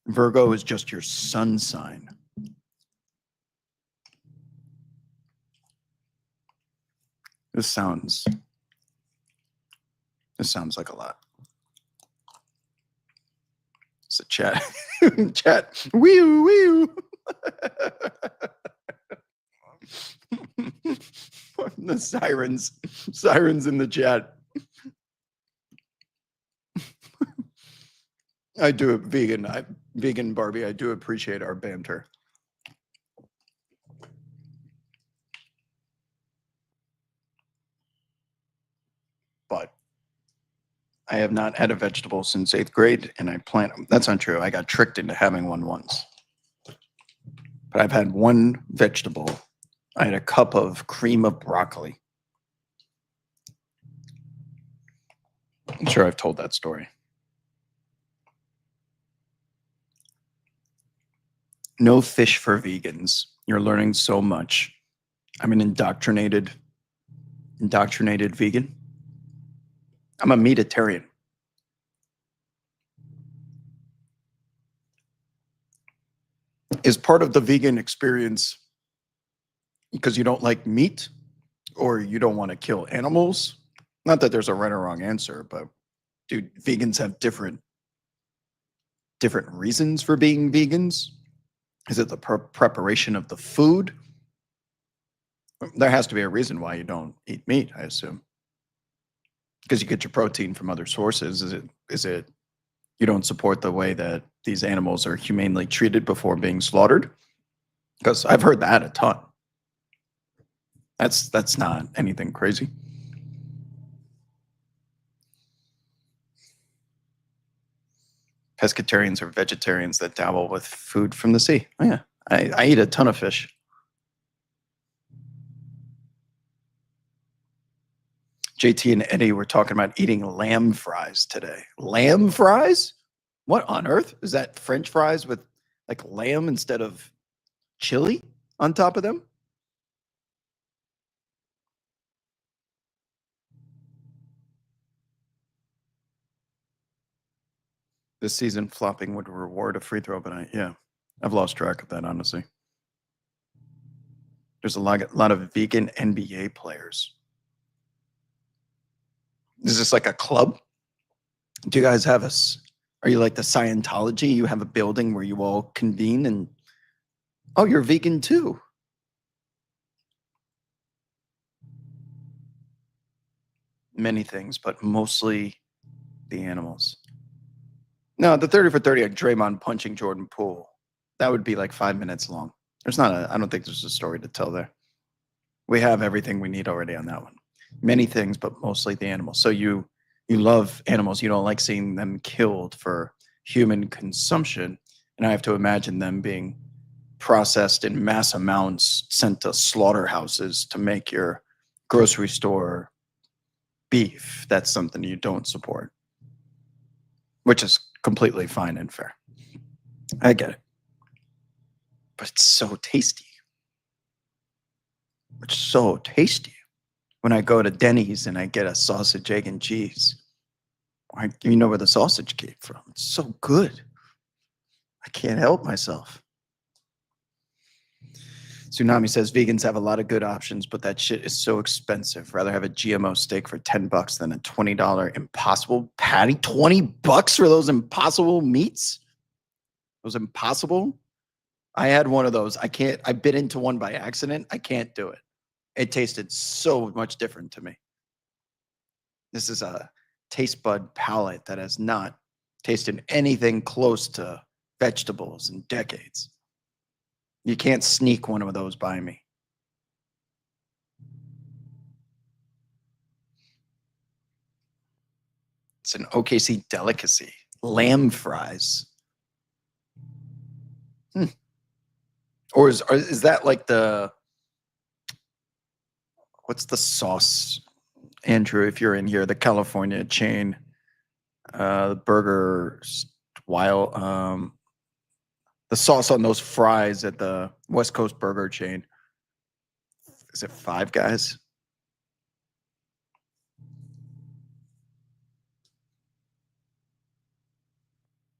Virgo is just your sun sign. This sounds like a lot. It's a chat. Chat. Wee wee. The sirens in the chat. I do vegan Barbie. I do appreciate our banter. But I have not had a vegetable since 8th grade, and I plan. That's not true. I got tricked into having one once. But I've had one vegetable. I had a cup of cream of broccoli. I'm sure I've told that story. No fish for vegans. You're learning so much. I'm an indoctrinated vegan. I'm a meatitarian. Is part of the vegan experience because you don't like meat or you don't want to kill animals? Not that there's a right or wrong answer, but dude, vegans have different reasons for being vegans. Is it the preparation of the food? There has to be a reason why you don't eat meat, I assume. Because you get your protein from other sources. Is it you don't support the way that these animals are humanely treated before being slaughtered? Because I've heard that a ton. That's not anything crazy. Pescatarians are vegetarians that dabble with food from the sea. Oh, yeah, I eat a ton of fish. JT and Eddie were talking about eating lamb fries today. Lamb fries? What on earth? Is that French fries with like lamb instead of chili on top of them? This season, flopping would reward a free throw, but I've lost track of that, honestly. There's a lot of vegan NBA players. Is this like a club? Do you guys have are you like the Scientology? You have a building where you all convene and, oh, you're vegan too. Many things, but mostly the animals. No, the 30 for 30, like Draymond punching Jordan Poole, that would be like 5 minutes long. I don't think there's a story to tell there. We have everything we need already on that one. Many things, but mostly the animals. So you You love animals. You don't like seeing them killed for human consumption. And I have to imagine them being processed in mass amounts, sent to slaughterhouses to make your grocery store beef. That's something you don't support, which is completely fine and fair. I get it. But it's so tasty. It's so tasty. When I go to Denny's and I get a sausage, egg, and cheese, you know where the sausage came from. It's so good. I can't help myself. Tsunami says vegans have a lot of good options, but that shit is so expensive. Rather have a GMO steak for $10 than a $20 impossible patty. $20 for those impossible meats? Those impossible? I had one of those. I bit into one by accident. I can't do it. It tasted so much different to me. This is a taste bud palate that has not tasted anything close to vegetables in decades. You can't sneak one of those by me. It's an OKC delicacy. Lamb fries. Or is that like what's the sauce, Andrew, if you're in here, the California chain, burger, while the sauce on those fries at the West Coast burger chain. Is it Five Guys?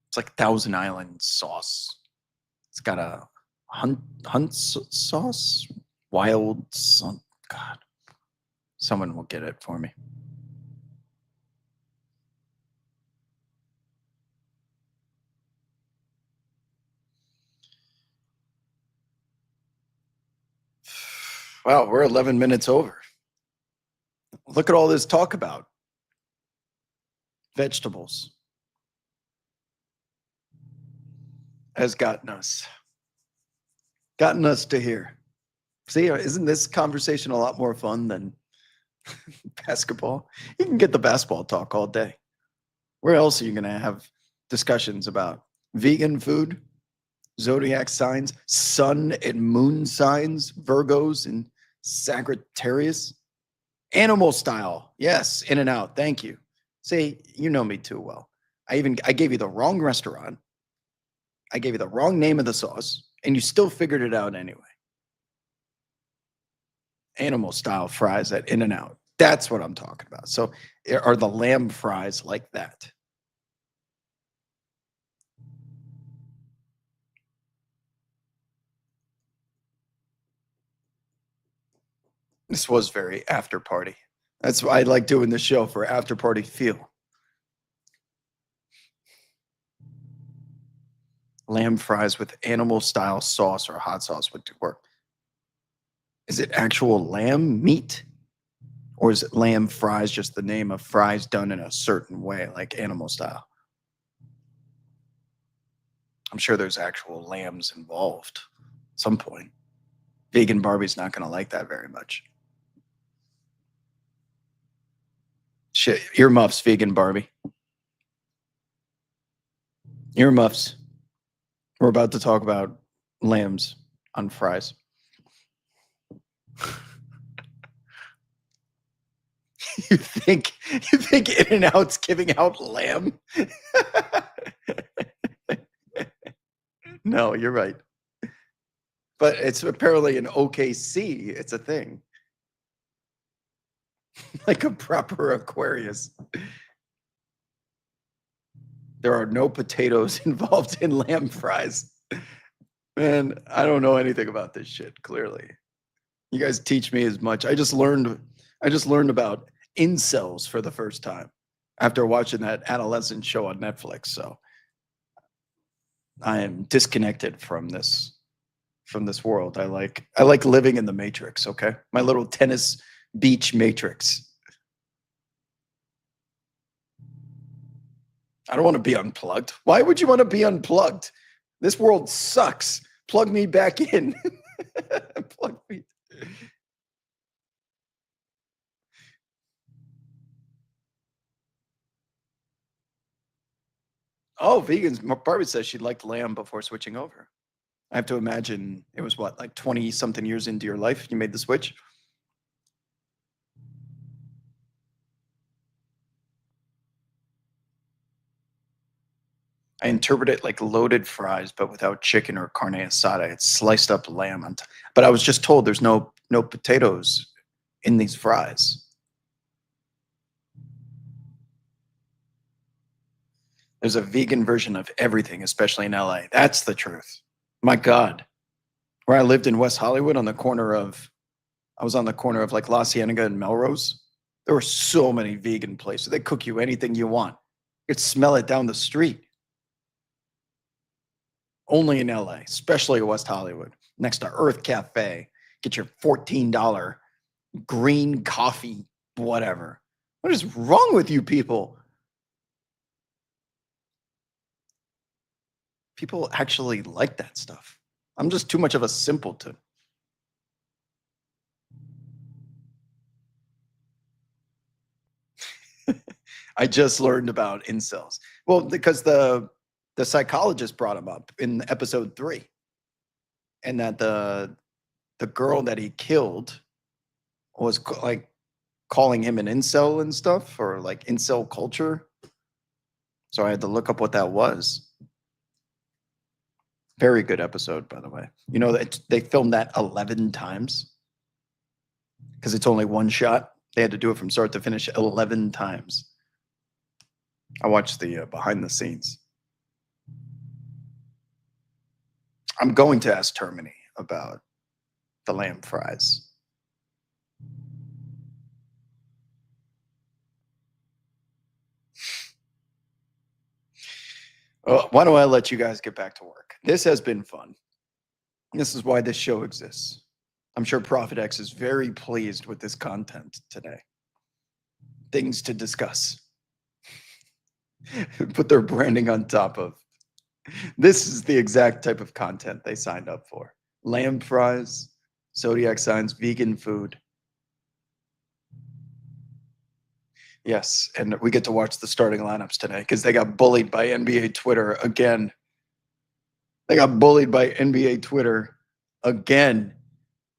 It's like Thousand Island sauce. It's got a hunt sauce, wild. God, someone will get it for me. Wow, we're 11 minutes over. Look at all this talk about vegetables. Has gotten us to here. See, isn't this conversation a lot more fun than basketball? You can get the basketball talk all day. Where else are you going to have discussions about vegan food, zodiac signs, sun and moon signs, Virgos and Sagittarius, animal style? Yes, In and Out. Thank you. See, you know me too well. I gave you the wrong restaurant. I gave you the wrong name of the sauce, and you still figured it out anyway. Animal style fries at In and Out. That's what I'm talking about. So are the lamb fries like that? This was very after party. That's why I like doing the show, for after party feel. Lamb fries with animal style sauce or hot sauce would work. Is it actual lamb meat? Or is it lamb fries just the name of fries done in a certain way, like animal style? I'm sure there's actual lambs involved at some point. Vegan Barbie's not going to like that very much. Shit, earmuffs, Vegan Barbie. Earmuffs. We're about to talk about lambs on fries. You think In and Out's giving out lamb? No, you're right. But it's apparently an OKC. It's a thing. Like a proper Aquarius. There are no potatoes involved in lamb fries. Man, I don't know anything about this shit, clearly. You guys teach me as much. I just learned about incels for the first time after watching that adolescent show on Netflix. So I am disconnected from this world. I like living in the matrix, okay? My little tennis beach matrix. I don't want to be unplugged. Why would you want to be unplugged? This world sucks. Plug me back in. Plug me. Oh, vegans. Barbie says she liked lamb before switching over. I have to imagine it was what, like 20 something years into your life you made the switch? I interpret it like loaded fries, but without chicken or carne asada. It's sliced up lamb on top. But I was just told there's no potatoes in these fries. There's a vegan version of everything, especially in LA. That's the truth. My God. Where I lived in West Hollywood on the corner of I was on the corner of like La Cienega and Melrose. There were so many vegan places. They cook you anything you want. You could smell it down the street. Only in LA, especially West Hollywood, next to Earth Cafe. Get your $14 green coffee, whatever. What is wrong with you people? People actually like that stuff. I'm just too much of a simpleton. I just learned about incels. Well, because the psychologist brought him up in episode 3, and that the girl that he killed was like calling him an incel and stuff, or like incel culture. So I had to look up what that was. Very good episode, by the way. You know that they filmed that 11 times because it's only one shot. They had to do it from start to finish 11 times. I watched the behind the scenes. I'm going to ask Termini about the lamb fries. Why don't I let you guys get back to work? This has been fun. This is why this show exists. I'm sure Prophet X is very pleased with this content today. Things to discuss. Put their branding on top of. This is the exact type of content they signed up for. Lamb fries, zodiac signs, vegan food. Yes, and we get to watch the starting lineups today because they got bullied by NBA Twitter again. They got bullied by NBA Twitter again.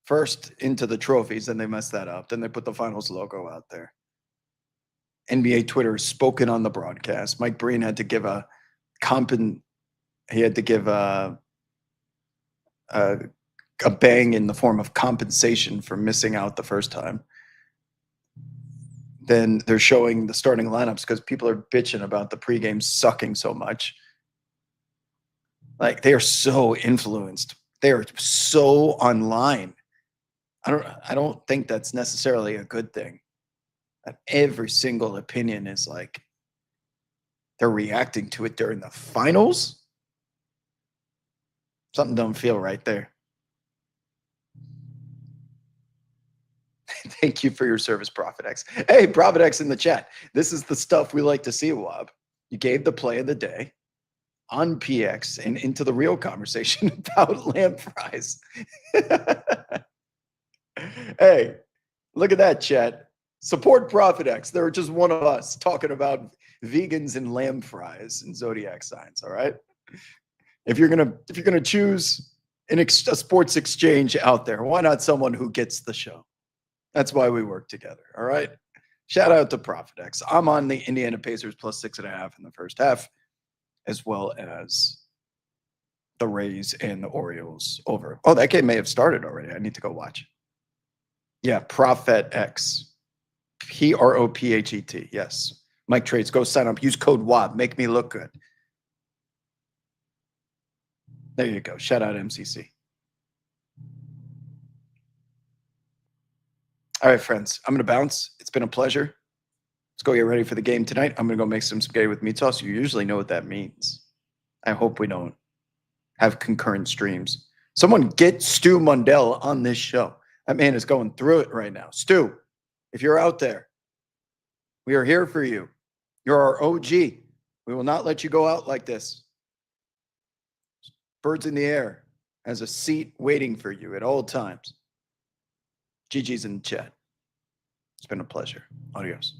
First into the trophies, then they messed that up. Then they put the finals logo out there. NBA Twitter spoken on the broadcast. Mike Breen had to give a he had to give a bang in the form of compensation for missing out the first time. Then they're showing the starting lineups because people are bitching about the pregame sucking so much. Like they are so influenced. They are so online. I don't think that's necessarily a good thing. That every single opinion is like they're reacting to it during the finals. Something don't feel right there. Thank you for your service, Prophet X. Hey, Prophet X in the chat. This is the stuff we like to see, Wob. You gave the play of the day on PX and into the real conversation about lamb fries. Hey, look at that, chat. Support Prophet X. They're just one of us talking about vegans and lamb fries and zodiac signs. All right. If you're gonna choose a sports exchange out there, why not someone who gets the show? That's why we work together. All right. Shout out to Prophet X. I'm on the Indiana Pacers plus 6.5 in the first half, as well as the Rays and the Orioles over. Oh, that game may have started already. I need to go watch. Yeah, Prophet X. Prophet. Yes. Mike Trades, go sign up. Use code WAB. Make me look good. There you go. Shout out MCC. All right, friends. I'm going to bounce. It's been a pleasure. Let's go get ready for the game tonight. I'm going to go make some spaghetti with meat sauce. You usually know what that means. I hope we don't have concurrent streams. Someone get Stu Mundell on this show. That man is going through it right now. Stu, if you're out there, we are here for you. You're our OG. We will not let you go out like this. Birds in the air has a seat waiting for you at all times. GG's in the chat. It's been a pleasure. Adios.